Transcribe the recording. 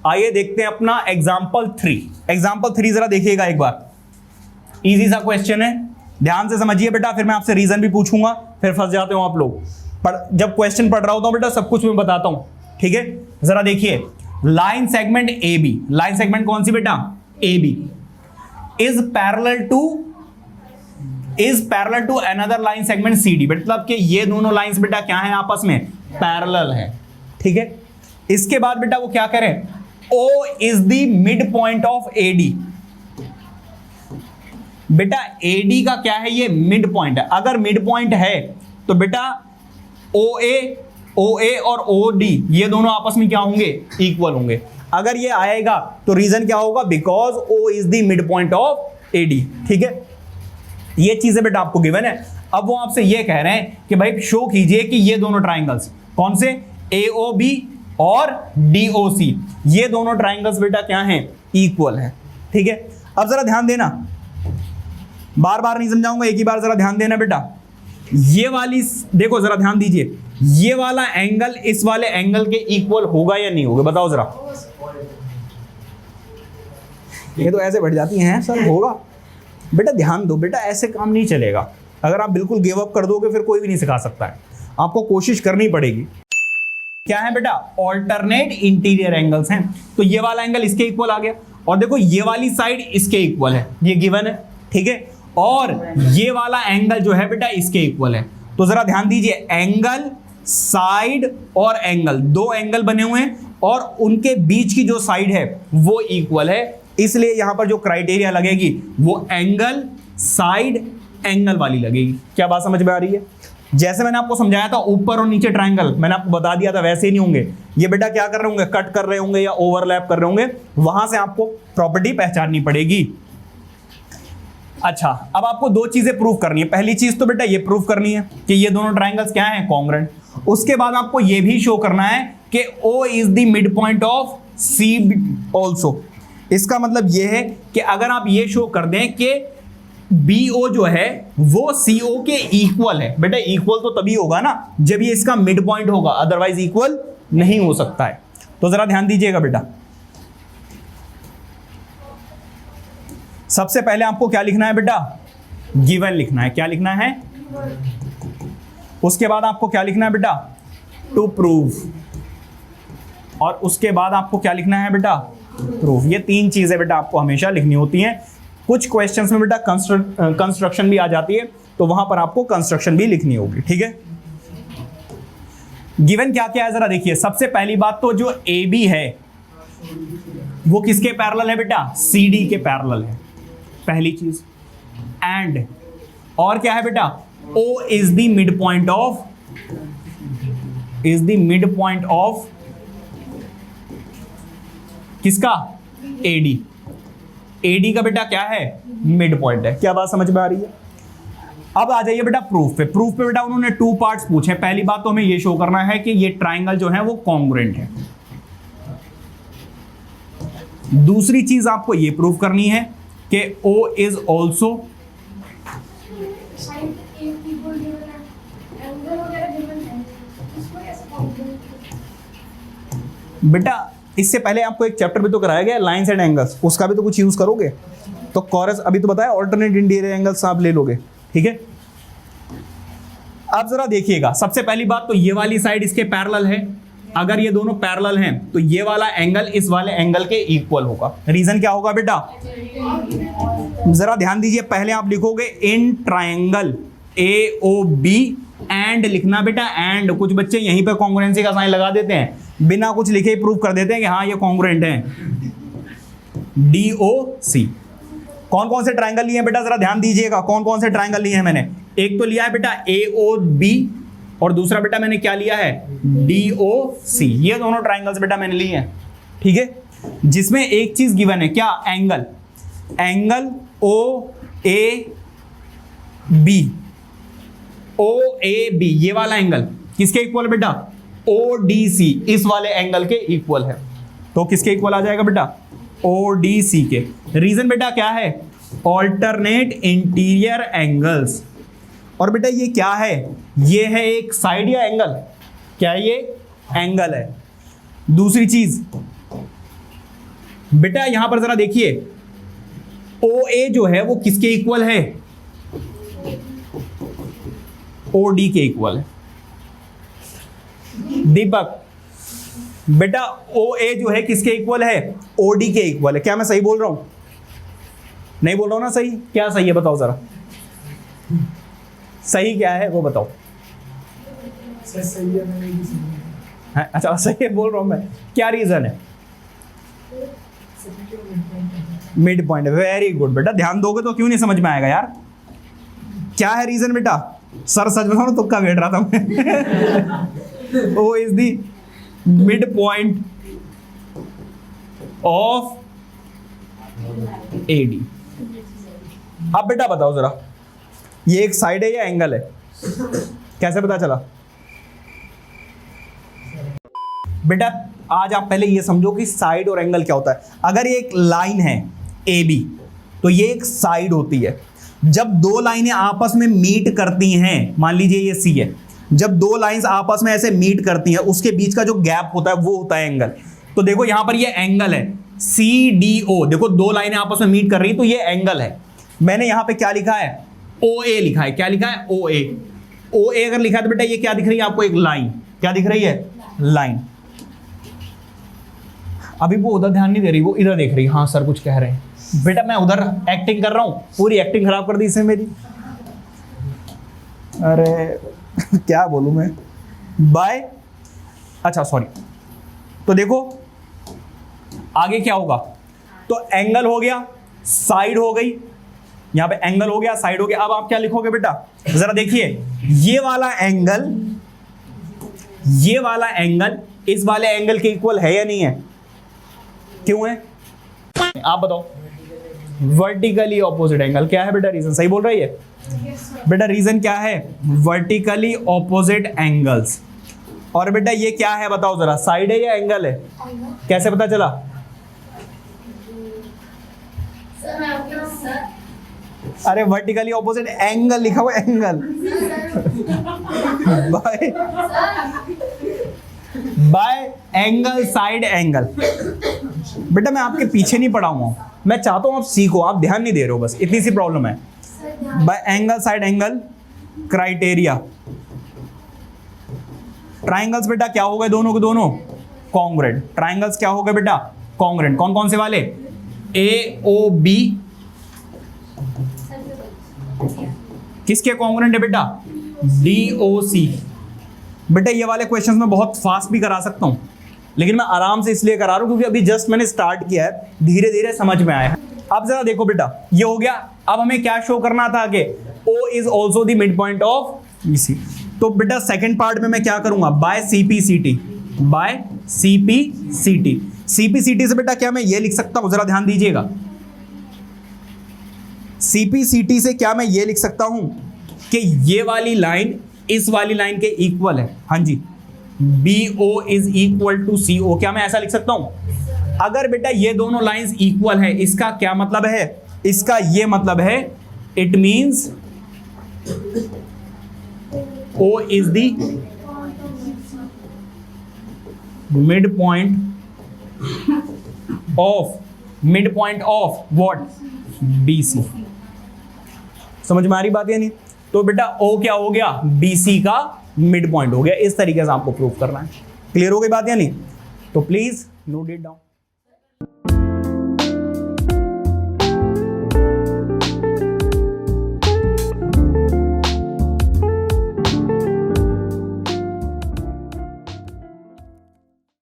आइए देखते हैं अपना एग्जाम्पल 3। एग्जाम्पल 3 जरा देखिएगा एक बार, इजी सा क्वेश्चन है, ध्यान से समझिए बेटा, फिर मैं आपसे रीजन भी पूछूंगा, फिर फंस जाते हो आप लोग। पर जब क्वेश्चन पढ़ रहा होता हूं बेटा सब कुछ मैं बताता हूं, ठीक है। जरा देखिए, line segment A B, line segment कौन सी बेटा, A B, is parallel to another line segment C D, मतलब कि ये दोनों लाइंस बेटा क्या है, आपस में पैरेलल है, ठीक है। इसके बाद बेटा वो क्या करें, O is the mid point of AD, बेटा AD का क्या है, ये मिड पॉइंट है। अगर मिड पॉइंट है तो बेटा OA और OD ये दोनों आपस में क्या होंगे, इक्वल होंगे। अगर ये आएगा तो रीजन क्या होगा, because O is the mid point of AD, ठीक है। ये चीजें बेटा आपको गिवन है। अब वो आपसे ये कह रहे हैं कि भाई शो कीजिए कि ये दोनों ट्राइंगल्स कौन से, AOB और DOC, ये दोनों ट्राइंगल्स बेटा क्या हैं, इक्वल है, ठीक है। अब जरा ध्यान देना, बार बार नहीं समझाऊंगा, एक ही बार जरा ध्यान देना बेटा। ये वाली देखो जरा ध्यान दीजिए, ये वाला एंगल इस वाले एंगल के इक्वल होगा या नहीं होगा, बताओ जरा। ये तो ऐसे बढ़ जाती हैं सर, होगा बेटा, ध्यान दो बेटा, ऐसे काम नहीं चलेगा। अगर आप बिल्कुल गिव अप कर दोगे फिर कोई भी नहीं सिखा सकता है, आपको कोशिश करनी पड़ेगी। क्या है बेटा, ऑल्टरनेट इंटीरियर एंगल्स हैं, तो ये वाला एंगल इसके इक्वल आ गया, और देखो ये वाली साइड इसके इक्वल है, ये गिवन है, ठीक है। और ये वाला एंगल जो है बेटा इसके इक्वल है। तो जरा ध्यान दीजिए, एंगल, साइड और एंगल, दो एंगल बने हुए हैं और उनके बीच की जो साइड है वो इक्वल है, इसलिए यहां पर जो क्राइटेरिया लगेगी वो एंगल, साइड, एंगल वाली लगेगी। क्या बात समझ में आ रही है? जैसे मैंने आपको समझाया था ऊपर और नीचे ट्रायंगल, मैंने आपको बता दिया था वैसे ही नहीं होंगे ये बेटा, क्या कर रहे होंगे, कट कर रहे होंगे या ओवरलैप कर रहे होंगे, वहां से आपको प्रॉपर्टी पहचाननी पड़ेगी। अच्छा, अब आपको दो चीजें प्रूव करनी है। पहली चीज तो बेटा ये प्रूव करनी है कि ये दोनों ट्रायंगल्स क्या हैं, कॉन्ग्रुएंट। उसके बाद आपको ये भी शो करना है कि O is the mid point of C also. इसका मतलब ये है कि अगर आप ये शो कर दें कि BO जो है वो CO के इक्वल है, बेटा इक्वल तो तभी होगा ना जब ये इसका मिड पॉइंट होगा, अदरवाइज इक्वल नहीं हो सकता है। तो जरा ध्यान दीजिएगा बेटा, सबसे पहले आपको क्या लिखना है बेटा, गिवन लिखना है। क्या लिखना है? उसके बाद आपको क्या लिखना है बेटा, टू प्रूव। और उसके बाद आपको क्या लिखना है बेटा, प्रूफ। ये तीन चीजें बेटा आपको हमेशा लिखनी होती हैं। कुछ क्वेश्चंस में बेटा कंस्ट्रक्शन भी आ जाती है, तो वहां पर आपको कंस्ट्रक्शन भी लिखनी होगी, ठीक है। गिवन क्या क्या है जरा देखिए। सबसे पहली बात तो जो AB है वो किसके पैरेलल है बेटा, CD के पैरेलल है, पहली चीज। एंड और क्या है बेटा, O is the mid point of किसका, AD का बेटा क्या है, मिड पॉइंट है। क्या बात समझ में आ रही है? अब आ जाइए बेटा प्रूफ पे। प्रूफ पे बेटा उन्होंने टू पार्ट्स पूछे। पहली बात तो हमें ये शो करना है कि ये ट्राइंगल जो है वो कॉन्ग्रुएंट है। दूसरी चीज आपको ये प्रूफ करनी है कि O इज ऑल्सो बेटा, इससे पहले आपको एक चैप्टर भी तो कराया गया लाइंस एंड एंगल्स, उसका भी तो कुछ यूज करोगे। तो कॉरस अभी तो बताया, ऑल्टरनेट इंटीरियर एंगल्स आप ले लोगे, ठीक है। अब जरा देखिएगा, सबसे पहली बात तो ये वाली साइड इसके पैरेलल है। अगर ये दोनों पैरेलल हैं तो ये वाला एंगल इस वाले एंगल के इक्वल होगा। रीजन क्या होगा बेटा, जरा ध्यान दीजिए, पहले आप लिखोगे इन ट्रायंगल AOB एंड लिखना बेटा, एंड। कुछ बच्चे यहीं पे कॉन्ग्रुएंसी का साइन लगा देते हैं, बिना कुछ लिखे ही प्रूव कर देते हैं कि हाँ ये कॉन्ग्रुएंट है। DOC। कौन कौन से ट्रायंगल लिए हैं बेटा, जरा ध्यान दीजिएगा, कौन कौन से ट्रायंगल लिए हैं मैंने। एक तो लिया है बेटा AOB और दूसरा बेटा मैंने क्या लिया है, DOC। ये दोनों ट्रायंगल्स बेटा मैंने लिए हैं, ठीक है। जिसमें एक चीज गिवन है, क्या, एंगल OAB, ये वाला एंगल किसके इक्वल है बेटा, ODC, इस वाले एंगल के इक्वल है। तो किसके इक्वल आ जाएगा बेटा, ODC के। रीजन बेटा क्या है, ऑल्टरनेट इंटीरियर एंगल्स। और बेटा ये क्या है, ये है एक साइड या एंगल, क्या ये एंगल है। दूसरी चीज बेटा यहां पर जरा देखिए, ओ ए जो है वो किसके इक्वल है? ओ डी के इक्वल है। दीपक बेटा ओ ए जो है किसके इक्वल है? ओ डी के इक्वल है। क्या मैं सही बोल रहा हूं? नहीं बोल रहा हूं ना? सही क्या सही है बताओ जरा, सही क्या है वो बताओ। सही है, अच्छा सही है बोल रहा हूं मैं, क्या रीजन है? Mid point. वेरी गुड बेटा, ध्यान दोगे तो क्यों नहीं समझ में आएगा यार। क्या है रीजन बेटा? सर सच बताओ ना, तुक्का बैठ रहा था मैं। O is the mid point of AD. अब बेटा बताओ जरा, ये एक साइड है या एंगल है? कैसे पता चला? बेटा आज आप पहले ये समझो कि साइड और एंगल क्या होता है। अगर ये एक लाइन है ए बी तो ये एक साइड होती है। जब दो लाइनें आपस में मीट करती हैं, मान लीजिए ये सी है, जब दो लाइंस आपस में ऐसे मीट करती हैं उसके बीच का जो गैप होता है वो होता है एंगल। तो देखो यहां पर ये एंगल है सी डी ओ, देखो दो लाइनें आपस में मीट कर रही हैं तो ये एंगल है। मैंने यहां पे क्या लिखा है? ओ ए लिखा है। क्या लिखा है? ओ ए। ओ ए अगर लिखा है तो बेटा ये क्या दिख रही है आपको? एक लाइन। क्या दिख रही है? लाइन। अभी वो उधर ध्यान नहीं दे रही, वो इधर देख रही। हाँ सर कुछ कह रहे हैं। बेटा मैं उधर एक्टिंग कर रहा हूं, पूरी एक्टिंग खराब कर दी इसने मेरी। अरे क्या बोलूं मैं। बाय, अच्छा सॉरी। तो देखो आगे क्या होगा, तो एंगल हो गया, साइड हो गई, यहां पे एंगल हो गया, साइड हो गया। अब आप क्या लिखोगे बेटा? जरा देखिए, ये वाला एंगल, ये वाला एंगल इस वाले एंगल के इक्वल है या नहीं है? क्यों है आप बताओ? Vertically opposite angle. क्या है बेटा रीजन? सही बोल रही है बेटा, रीजन क्या है? Vertically opposite angles. और बेटा ये क्या है बताओ जरा, साइड है या एंगल है? कैसे पता चला? अरे वर्टिकली ऑपोजिट एंगल लिखा हुआ, angle. By by angle, side angle. बेटा मैं आपके पीछे नहीं पड़ा हुआ हूं, मैं चाहता हूं आप सीखो, आप ध्यान नहीं दे रहे हो, बस इतनी सी प्रॉब्लम है। Bye angle, side angle, criteria. Triangles बेटा क्या हो गए? दोनों के दोनों कॉन्ग्रुएंट। ट्राइंगल्स क्या हो गए बेटा? कॉन्ग्रुएंट। कौन कौन से वाले? ए ओ बी किसके कॉन्ग्रुएंट है बेटा? डी ओ सी। बेटा ये वाले क्वेश्चंस मैं बहुत फास्ट भी करा सकता हूं, लेकिन मैं आराम से इसलिए करा रहा हूं क्योंकि अभी जस्ट मैंने स्टार्ट किया है, धीरे धीरे समझ में आया है। अब जरा देखो बेटा, ये हो गया। अब हमें क्या शो करना था आगे? O is also the mid point of BC। तो बेटा सेकंड पार्ट में मैं क्या करूंगा? By CPCT। By CPCT। CPCT से बेटा क्या मैं ये लिख सकता हूं? जरा ध्यान दीजिएगा। CPCT से क्या मैं ये लिख सकता हूं कि ये वाली लाइन इस वाली लाइन के इक्वल है। हाँ जी, BO is equal to CO। क्या मैं ऐसा लिख सकता हूं? अगर बेटा ये दोनों लाइंस इक्वल है, इसका क्या मतलब है? इसका ये मतलब है, it means O is the mid point of what? BC। समझ में आ रही बात या नहीं? तो बेटा O क्या हो गया? BC का मिड पॉइंट हो गया। इस तरीके से आपको प्रूव करना है। क्लियर हो गई बात या नहीं? तो प्लीज नोट इट डाउन।